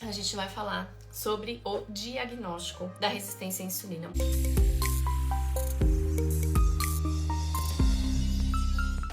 a gente vai falar sobre o diagnóstico da resistência à insulina.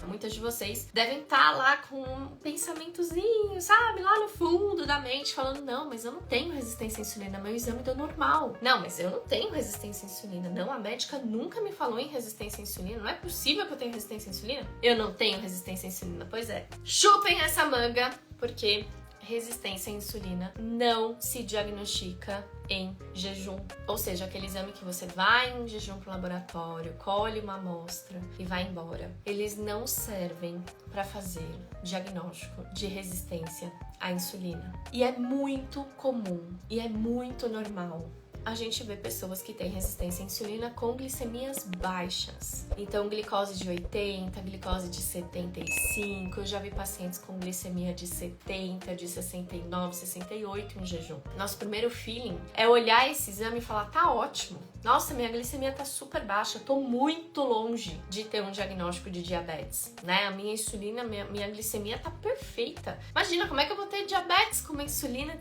Muitas de vocês devem estar lá com um pensamentozinho, sabe? Lá no fundo da mente, falando, não, mas eu não tenho resistência à insulina, meu exame deu normal. Não, mas eu não tenho resistência à insulina. Não, a médica nunca me falou em resistência à insulina. Não é possível que eu tenha resistência à insulina? Eu não tenho resistência à insulina. Pois é. Chupem essa manga, porque resistência à insulina não se diagnostica em jejum. Ou seja, aquele exame que você vai em jejum pro laboratório, colhe uma amostra e vai embora. Eles não servem para fazer diagnóstico de resistência à insulina. E é muito comum e é muito normal a gente vê pessoas que têm resistência à insulina com glicemias baixas. Então, glicose de 80, glicose de 75. Eu já vi pacientes com glicemia de 70, de 69, 68 em jejum. Nosso primeiro feeling é olhar esse exame e falar, tá ótimo. Nossa, minha glicemia tá super baixa, eu tô muito longe de ter um diagnóstico de diabetes, né? A minha insulina, minha glicemia tá perfeita. Imagina, como é que eu vou ter diabetes com uma insulina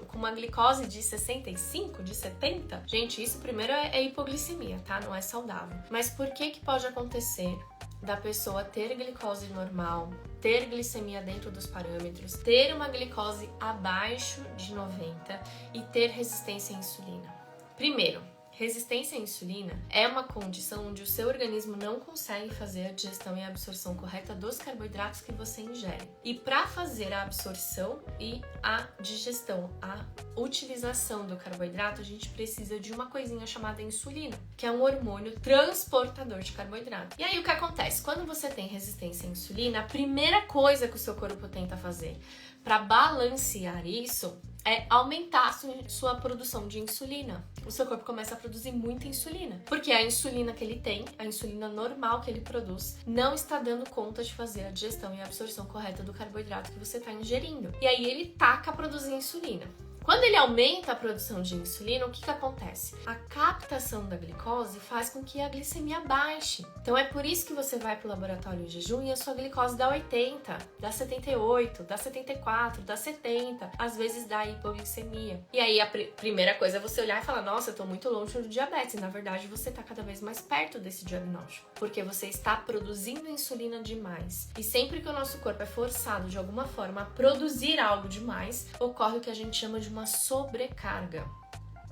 com uma glicose de 65, de 70? Gente, isso primeiro é hipoglicemia, tá? Não é saudável. Mas por que pode acontecer da pessoa ter glicose normal, ter glicemia dentro dos parâmetros, ter uma glicose abaixo de 90 e ter resistência à insulina? Primeiro, resistência à insulina é uma condição onde o seu organismo não consegue fazer a digestão e a absorção correta dos carboidratos que você ingere. E para fazer a absorção e a digestão, a utilização do carboidrato, a gente precisa de uma coisinha chamada insulina, que é um hormônio transportador de carboidrato. E aí o que acontece? Quando você tem resistência à insulina, a primeira coisa que o seu corpo tenta fazer para balancear isso é aumentar a sua produção de insulina. O seu corpo começa a produzir muita insulina, porque a insulina que ele tem, a insulina normal que ele produz, não está dando conta de fazer a digestão e a absorção correta do carboidrato que você está ingerindo. E aí ele taca a produzir insulina. Quando ele aumenta a produção de insulina, o que acontece? A captação da glicose faz com que a glicemia baixe. Então é por isso que você vai para o laboratório em jejum e a sua glicose dá 80, dá 78, dá 74, dá 70, às vezes dá hipoglicemia. E aí a primeira coisa é você olhar e falar, nossa, eu tô muito longe do diabetes. E na verdade você tá cada vez mais perto desse diagnóstico, porque você está produzindo insulina demais. E sempre que o nosso corpo é forçado de alguma forma a produzir algo demais, ocorre o que a gente chama de uma sobrecarga.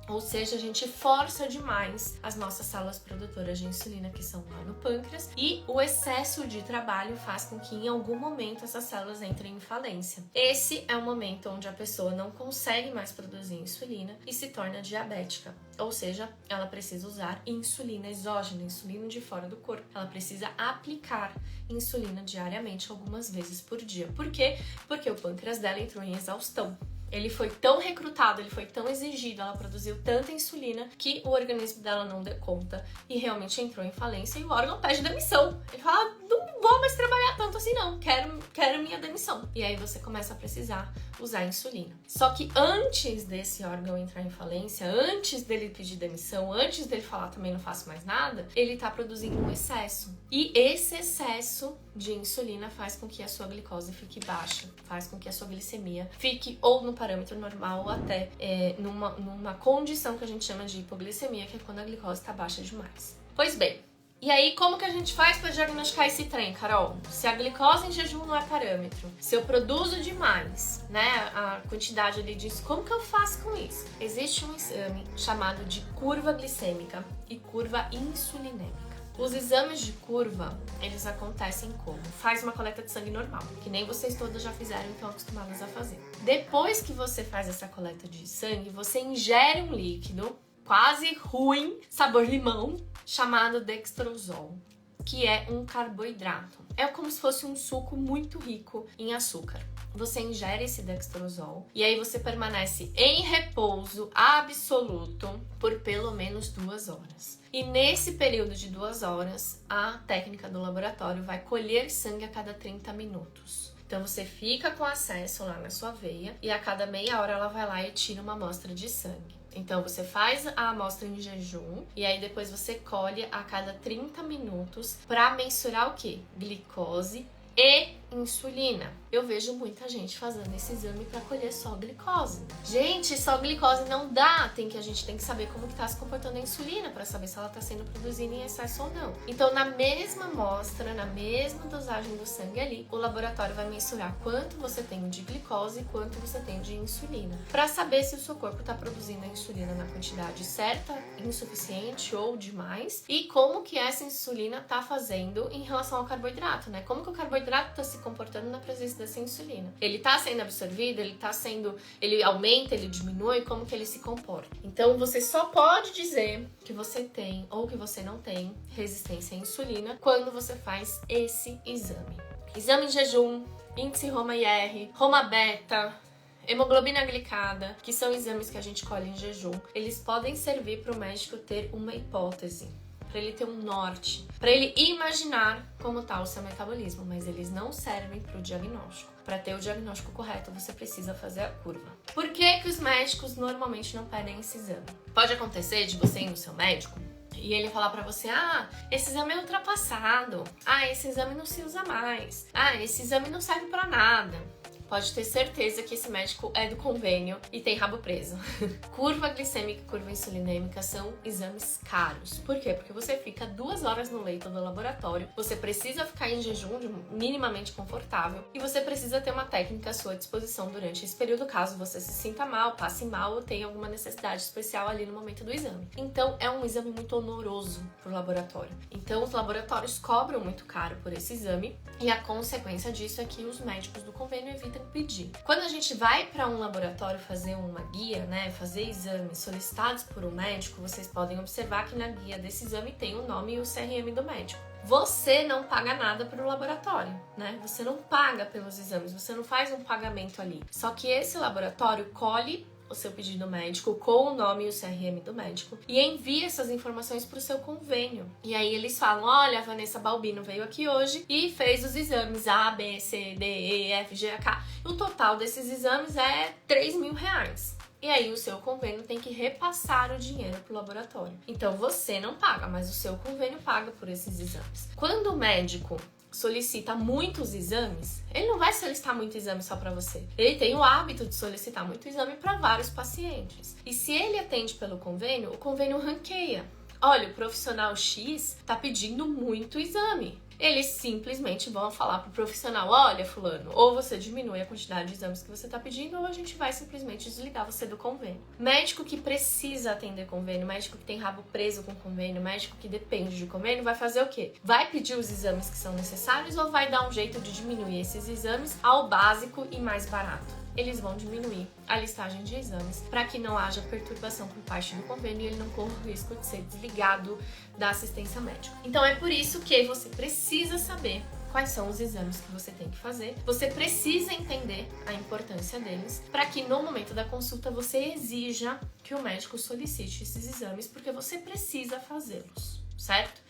Ou seja, a gente força demais as nossas células produtoras de insulina que são lá no pâncreas e o excesso de trabalho faz com que em algum momento essas células entrem em falência. Esse é o momento onde a pessoa não consegue mais produzir insulina e se torna diabética. Ou seja, ela precisa usar insulina exógena, insulina de fora do corpo. Ela precisa aplicar insulina diariamente algumas vezes por dia. Por quê? Porque o pâncreas dela entrou em exaustão. Ele foi tão recrutado, ele foi tão exigido, ela produziu tanta insulina que o organismo dela não deu conta e realmente entrou em falência e o órgão pede demissão. Ele fala, não vou mais trabalhar tanto assim não, quero minha demissão. E aí você começa a precisar usar insulina. Só que antes desse órgão entrar em falência, antes dele pedir demissão, antes dele falar também não faço mais nada, ele tá produzindo um excesso. E esse excesso de insulina faz com que a sua glicose fique baixa, faz com que a sua glicemia fique ou no parâmetro normal ou até numa condição que a gente chama de hipoglicemia, que é quando a glicose está baixa demais. Pois bem, e aí como que a gente faz para diagnosticar esse trem, Carol? Se a glicose em jejum não é parâmetro, se eu produzo demais, né, a quantidade ali disso, como que eu faço com isso? Existe um exame chamado de curva glicêmica e curva insulinêmica. Os exames de curva, eles acontecem como? Faz uma coleta de sangue normal, que nem vocês todas já fizeram e estão acostumadas a fazer. Depois que você faz essa coleta de sangue, você ingere um líquido quase ruim, sabor limão, chamado dextrosol, que é um carboidrato. É como se fosse um suco muito rico em açúcar. Você ingere esse dextrosol e aí você permanece em repouso absoluto por pelo menos 2 horas. E nesse período de 2 horas, a técnica do laboratório vai colher sangue a cada 30 minutos. Então você fica com acesso lá na sua veia e a cada meia hora ela vai lá e tira uma amostra de sangue. Então você faz a amostra em jejum e aí depois você colhe a cada 30 minutos para mensurar o quê? Glicose e insulina. Eu vejo muita gente fazendo esse exame para colher só glicose. Gente, só glicose não dá. A gente tem que saber como que tá se comportando a insulina para saber se ela tá sendo produzida em excesso ou não. Então, na mesma amostra, na mesma dosagem do sangue ali, o laboratório vai mensurar quanto você tem de glicose e quanto você tem de insulina, para saber se o seu corpo tá produzindo a insulina na quantidade certa, insuficiente ou demais, e como que essa insulina tá fazendo em relação ao carboidrato, né? Como que o carboidrato tá se comportando na presença dessa insulina. Ele tá sendo absorvido, ele aumenta, ele diminui, como que ele se comporta. Então você só pode dizer que você tem ou que você não tem resistência à insulina quando você faz esse exame. Exame em jejum, índice Roma-IR, Roma-Beta, hemoglobina glicada, que são exames que a gente colhe em jejum, eles podem servir para o médico ter uma hipótese, para ele ter um norte, para ele imaginar como está o seu metabolismo, mas eles não servem para o diagnóstico. Para ter o diagnóstico correto, você precisa fazer a curva. Por que os médicos normalmente não pedem esse exame? Pode acontecer de você ir no seu médico e ele falar pra você: esse exame é ultrapassado, esse exame não se usa mais, esse exame não serve pra nada. Pode ter certeza que esse médico é do convênio e tem rabo preso. Curva glicêmica e curva insulinêmica são exames caros. Por quê? Porque você fica 2 horas no leito do laboratório, você precisa ficar em jejum minimamente confortável e você precisa ter uma técnica à sua disposição durante esse período, caso você se sinta mal, passe mal ou tenha alguma necessidade especial ali no momento do exame. Então, é um exame muito oneroso pro laboratório. Então, os laboratórios cobram muito caro por esse exame e a consequência disso é que os médicos do convênio evitam pedir. Quando a gente vai para um laboratório fazer uma guia, né, fazer exames solicitados por um médico, vocês podem observar que na guia desse exame tem o nome e o CRM do médico. Você não paga nada para o laboratório, né? Você não paga pelos exames, você não faz um pagamento ali. Só que esse laboratório colhe o seu pedido médico com o nome e o CRM do médico e envia essas informações para o seu convênio. E aí eles falam: olha, a Vanessa Balbino veio aqui hoje e fez os exames A, B, C, D, E, F, G, K. O total desses exames é R$3.000. E aí o seu convênio tem que repassar o dinheiro para o laboratório. Então você não paga, mas o seu convênio paga por esses exames. Quando o médico solicita muitos exames, ele não vai solicitar muito exame só para você. Ele tem o hábito de solicitar muito exame para vários pacientes. E se ele atende pelo convênio, o convênio ranqueia. Olha, o profissional X tá pedindo muito exame. Eles simplesmente vão falar pro profissional: olha, fulano, ou você diminui a quantidade de exames que você tá pedindo, ou a gente vai simplesmente desligar você do convênio. Médico que precisa atender convênio, médico que tem rabo preso com convênio, médico que depende de convênio, vai fazer o quê? Vai pedir os exames que são necessários ou vai dar um jeito de diminuir esses exames ao básico e mais barato? Eles vão diminuir a listagem de exames para que não haja perturbação por parte do convênio e ele não corra o risco de ser desligado da assistência médica. Então é por isso que você precisa saber quais são os exames que você tem que fazer. Você precisa entender a importância deles para que no momento da consulta você exija que o médico solicite esses exames, porque você precisa fazê-los, certo?